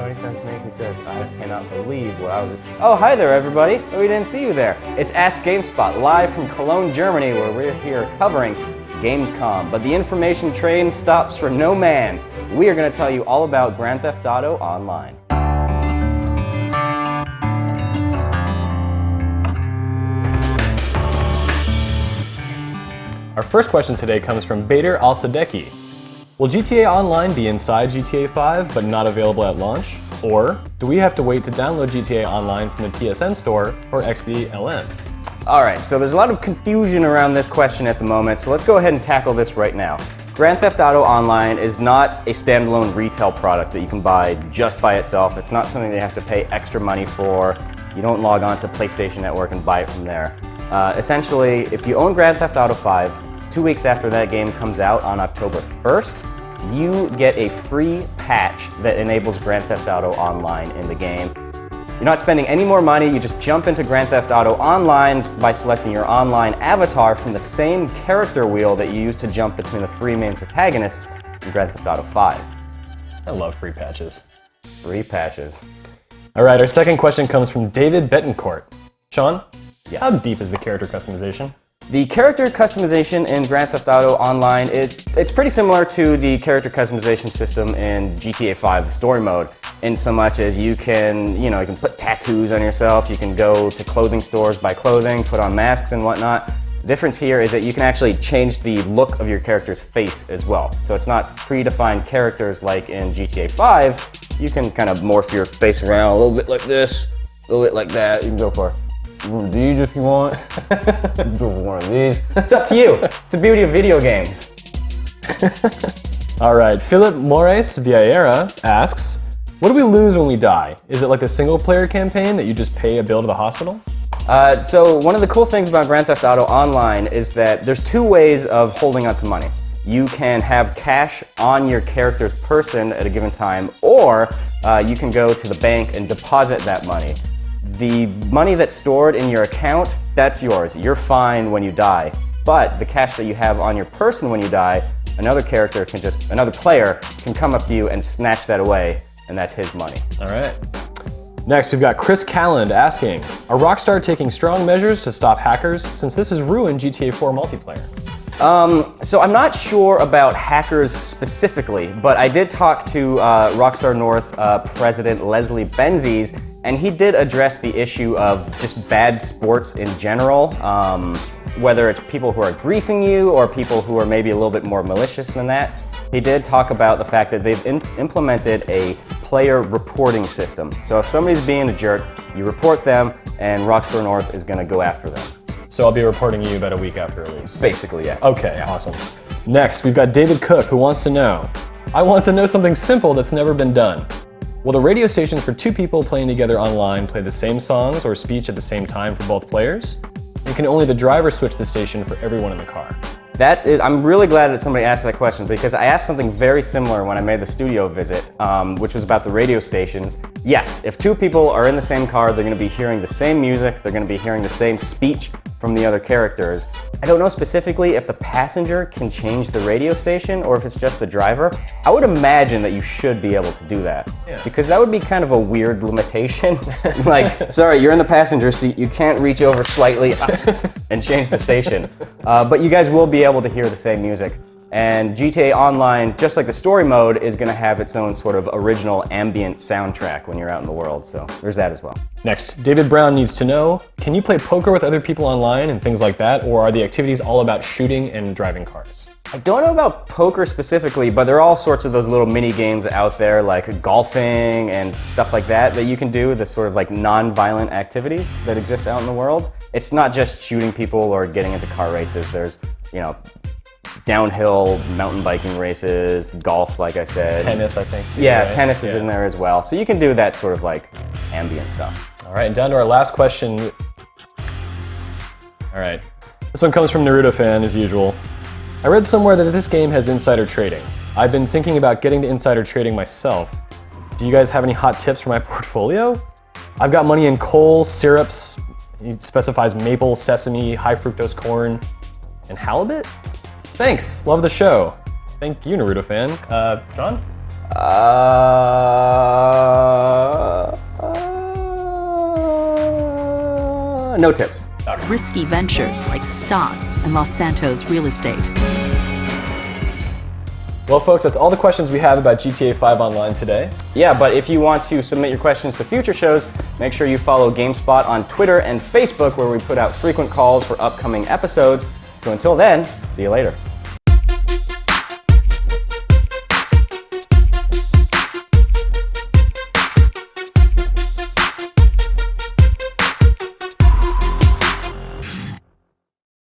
know what he says to me? He says, I cannot believe what I was... Oh, hi there, everybody. We didn't see you there. It's Ask Gamespot, live from Cologne, Germany, where we're here covering Gamescom. But the information train stops for no man. We are going to tell you all about Grand Theft Auto Online. Our first question today comes from Bader Al-Sadeki. Will GTA Online be inside GTA 5 but not available at launch? Or do we have to wait to download GTA Online from the PSN store or XBLM? Alright, so there's a lot of confusion around this question at the moment, so let's go ahead and tackle this right now. Grand Theft Auto Online is not a standalone retail product that you can buy just by itself. It's not something that you have to pay extra money for. You don't log on to PlayStation Network and buy it from there. Essentially, if you own Grand Theft Auto 5, 2 weeks after that game comes out on October 1st, you get a free patch that enables Grand Theft Auto Online in the game. You're not spending any more money, you just jump into Grand Theft Auto Online by selecting your online avatar from the same character wheel that you use to jump between the three main protagonists in Grand Theft Auto 5. I love free patches. Free patches. All right, our second question comes from David Betancourt. Sean, yes. How deep is the character customization? The character customization in Grand Theft Auto Online, it's pretty similar to the character customization system in GTA 5, the story mode, in so much as you can, you can put tattoos on yourself, you can go to clothing stores, buy clothing, put on masks and whatnot. The difference here is that you can actually change the look of your character's face as well. So it's not predefined characters like in GTA 5. You can kind of morph your face around a little bit like this, a little bit like that. You can go for one of these if you want. You can go for one of these. It's up to you. It's the beauty of video games. All right, Philip Mores Vieira asks, what do we lose when we die? Is it like the single player campaign that you just pay a bill to the hospital? So one of the cool things about Grand Theft Auto Online is that there's two ways of holding on to money. You can have cash on your character's person at a given time, or you can go to the bank and deposit that money. The money that's stored in your account, that's yours. You're fine when you die. But the cash that you have on your person when you die, another player can come up to you and snatch that away, and that's his money. All right. Next, we've got Chris Calland asking, are Rockstar taking strong measures to stop hackers since this has ruined GTA 4 multiplayer? So I'm not sure about hackers specifically, but I did talk to Rockstar North President Leslie Benzies, and he did address the issue of just bad sports in general, whether it's people who are griefing you or people who are maybe a little bit more malicious than that. He did talk about the fact that they've implemented a player reporting system. So if somebody's being a jerk, you report them, and Rockstar North is going to go after them. So I'll be reporting you about a week after release? Basically, yes. Okay, awesome. Next, we've got David Cook, who wants to know, I want to know something simple that's never been done. Will the radio stations for two people playing together online play the same songs or speech at the same time for both players? And can only the driver switch the station for everyone in the car? I'm really glad that somebody asked that question, because I asked something very similar when I made the studio visit, which was about the radio stations. Yes, if two people are in the same car, they're going to be hearing the same music, they're going to be hearing the same speech from the other characters. I don't know specifically if the passenger can change the radio station or if it's just the driver. I would imagine that you should be able to do that, because that would be kind of a weird limitation. Like, sorry, you're in the passenger seat, you can't reach over slightly and change the station. But you guys will be able to hear the same music. And GTA Online, just like the story mode, is going to have its own sort of original ambient soundtrack when you're out in the world, so there's that as well. Next, David Brown needs to know, can you play poker with other people online and things like that, or are the activities all about shooting and driving cars? I don't know about poker specifically, but there are all sorts of those little mini games out there, like golfing and stuff like that, that you can do, the sort of like non-violent activities that exist out in the world. It's not just shooting people or getting into car races. There's, downhill mountain biking races, golf, like I said. Tennis, I think, too, yeah, right? tennis is in there as well. So you can do that sort of like ambient stuff. All right, and down to our last question. All right, this one comes from Naruto Fan, as usual. I read somewhere that this game has insider trading. I've been thinking about getting to insider trading myself. Do you guys have any hot tips for my portfolio? I've got money in coal, syrups, it specifies maple, sesame, high fructose corn, and halibut? Thanks, love the show. Thank you, Naruto Fan. John? No tips. Risky ventures like stocks and Los Santos real estate. Well, folks, that's all the questions we have about GTA 5 Online today. Yeah, but if you want to submit your questions to future shows, make sure you follow Gamespot on Twitter and Facebook, where we put out frequent calls for upcoming episodes. So until then, see you later.